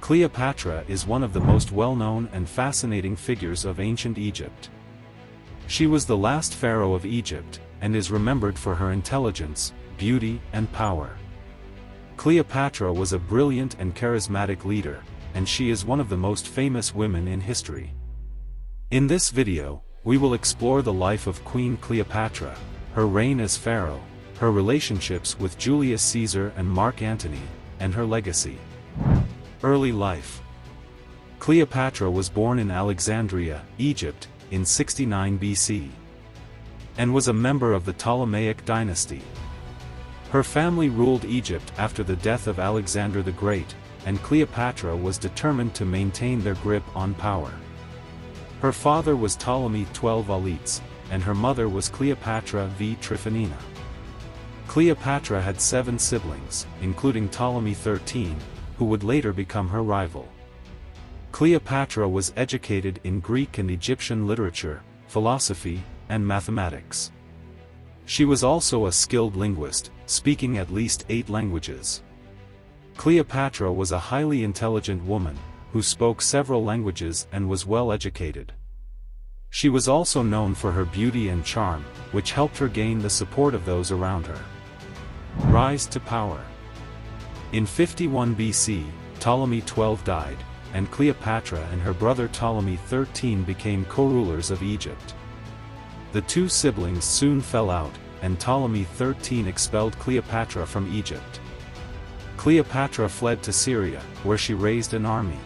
Cleopatra is one of the most well-known and fascinating figures of ancient Egypt. She was the last pharaoh of Egypt, and is remembered for her intelligence, beauty, and power. Cleopatra was a brilliant and charismatic leader, and she is one of the most famous women in history. In this video, we will explore the life of Queen Cleopatra, her reign as pharaoh, her relationships with Julius Caesar and Mark Antony, and her legacy. Early life. Cleopatra was born in Alexandria, Egypt, in 69 BC, and was a member of the Ptolemaic dynasty. Her family ruled Egypt after the death of Alexander the Great, and Cleopatra was determined to maintain their grip on power. Her father was Ptolemy XII Auletes, and her mother was Cleopatra V Tryphonina. Cleopatra had 7 siblings, including Ptolemy XIII, who would later become her rival. Cleopatra was educated in Greek and Egyptian literature, philosophy, and mathematics. She was also a skilled linguist, speaking at least 8 languages. Cleopatra was a highly intelligent woman, who spoke several languages and was well educated. She was also known for her beauty and charm, which helped her gain the support of those around her. Rise to power. In 51 BC, Ptolemy XII died, and Cleopatra and her brother Ptolemy XIII became co-rulers of Egypt. The two siblings soon fell out, and Ptolemy XIII expelled Cleopatra from Egypt. Cleopatra fled to Syria, where she raised an army.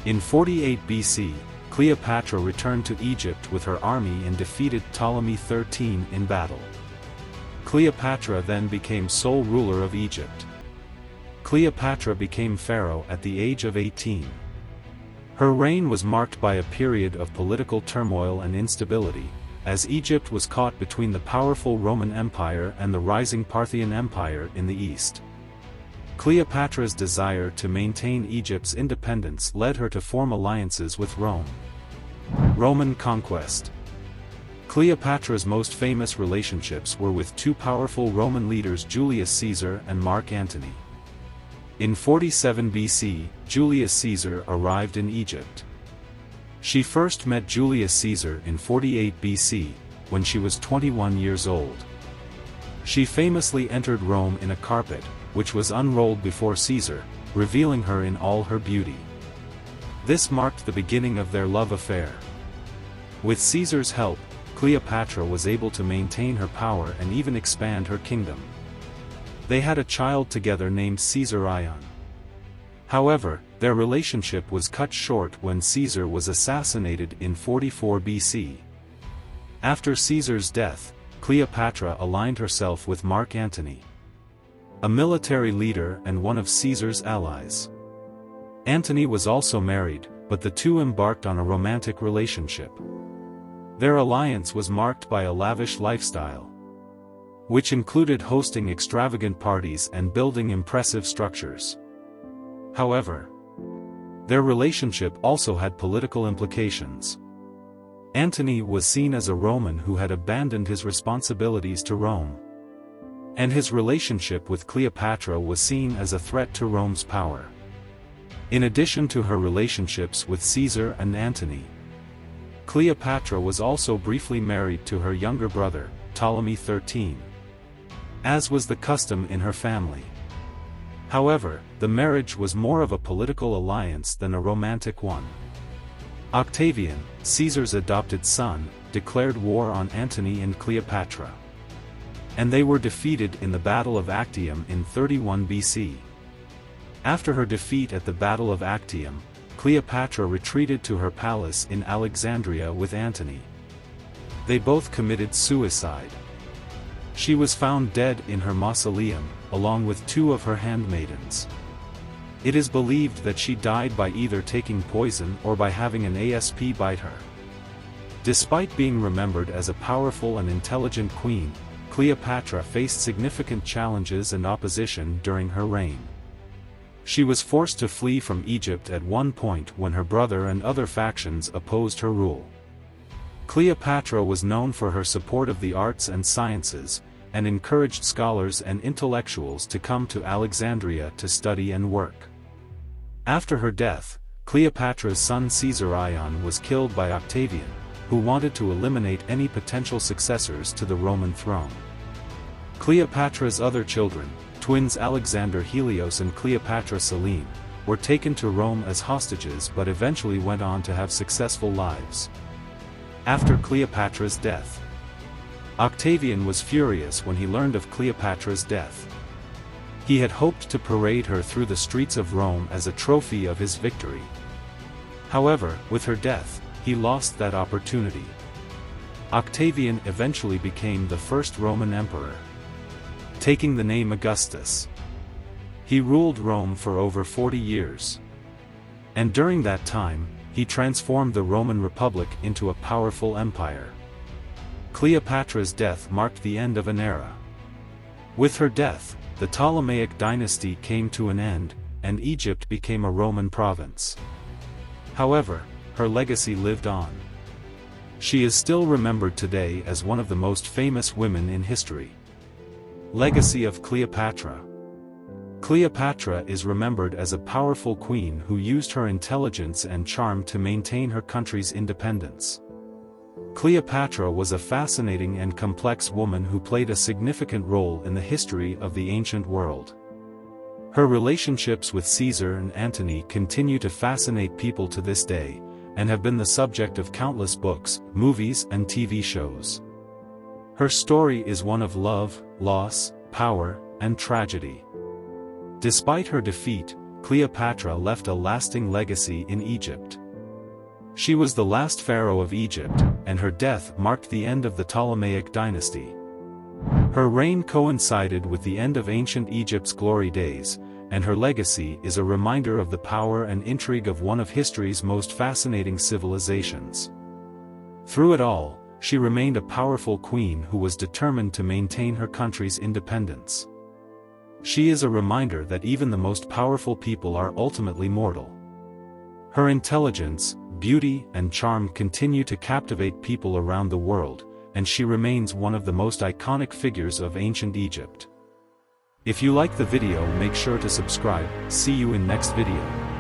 In 48 BC, Cleopatra returned to Egypt with her army and defeated Ptolemy XIII in battle. Cleopatra then became sole ruler of Egypt. Cleopatra became pharaoh at the age of 18. Her reign was marked by a period of political turmoil and instability, as Egypt was caught between the powerful Roman Empire and the rising Parthian Empire in the east. Cleopatra's desire to maintain Egypt's independence led her to form alliances with Rome. Roman conquest. Cleopatra's most famous relationships were with two powerful Roman leaders, Julius Caesar and Mark Antony. In 47 BC, Julius Caesar arrived in Egypt. She first met Julius Caesar in 48 BC, when she was 21 years old. She famously entered Rome in a carpet, which was unrolled before Caesar, revealing her in all her beauty. This marked the beginning of their love affair. With Caesar's help, Cleopatra was able to maintain her power and even expand her kingdom. They had a child together named Caesarion. However, their relationship was cut short when Caesar was assassinated in 44 BC. After Caesar's death, Cleopatra aligned herself with Mark Antony, a military leader and one of Caesar's allies. Antony was also married, but the two embarked on a romantic relationship. Their alliance was marked by a lavish lifestyle, which included hosting extravagant parties and building impressive structures. However, their relationship also had political implications. Antony was seen as a Roman who had abandoned his responsibilities to Rome, and his relationship with Cleopatra was seen as a threat to Rome's power. In addition to her relationships with Caesar and Antony, Cleopatra was also briefly married to her younger brother, Ptolemy XIII, as was the custom in her family. However, the marriage was more of a political alliance than a romantic one. Octavian, Caesar's adopted son, declared war on Antony and Cleopatra, and they were defeated in the Battle of Actium in 31 BC. After her defeat at the Battle of Actium, Cleopatra retreated to her palace in Alexandria with Antony. They both committed suicide. She was found dead in her mausoleum, along with 2 of her handmaidens. It is believed that she died by either taking poison or by having an asp bite her. Despite being remembered as a powerful and intelligent queen, Cleopatra faced significant challenges and opposition during her reign. She was forced to flee from Egypt at one point when her brother and other factions opposed her rule. Cleopatra was known for her support of the arts and sciences, and encouraged scholars and intellectuals to come to Alexandria to study and work. After her death, Cleopatra's son Caesar was killed by Octavian, who wanted to eliminate any potential successors to the Roman throne. Cleopatra's other children, twins Alexander Helios and Cleopatra Selene, were taken to Rome as hostages but eventually went on to have successful lives. After Cleopatra's death, Octavian was furious when he learned of Cleopatra's death. He had hoped to parade her through the streets of Rome as a trophy of his victory. However, with her death, he lost that opportunity. Octavian eventually became the first Roman emperor, taking the name Augustus. He ruled Rome for over 40 years. And during that time, he transformed the Roman Republic into a powerful empire. Cleopatra's death marked the end of an era. With her death, the Ptolemaic dynasty came to an end, and Egypt became a Roman province. However, her legacy lived on. She is still remembered today as one of the most famous women in history. Legacy of Cleopatra. Cleopatra is remembered as a powerful queen who used her intelligence and charm to maintain her country's independence. Cleopatra was a fascinating and complex woman who played a significant role in the history of the ancient world. Her relationships with Caesar and Antony continue to fascinate people to this day, and have been the subject of countless books, movies and TV shows. Her story is one of love, loss, power, and tragedy. Despite her defeat, Cleopatra left a lasting legacy in Egypt. She was the last pharaoh of Egypt, and her death marked the end of the Ptolemaic dynasty. Her reign coincided with the end of ancient Egypt's glory days, and her legacy is a reminder of the power and intrigue of one of history's most fascinating civilizations. Through it all, she remained a powerful queen who was determined to maintain her country's independence. She is a reminder that even the most powerful people are ultimately mortal. Her intelligence, beauty, and charm continue to captivate people around the world, and she remains one of the most iconic figures of ancient Egypt. If you like the video, make sure to subscribe. See you in next video.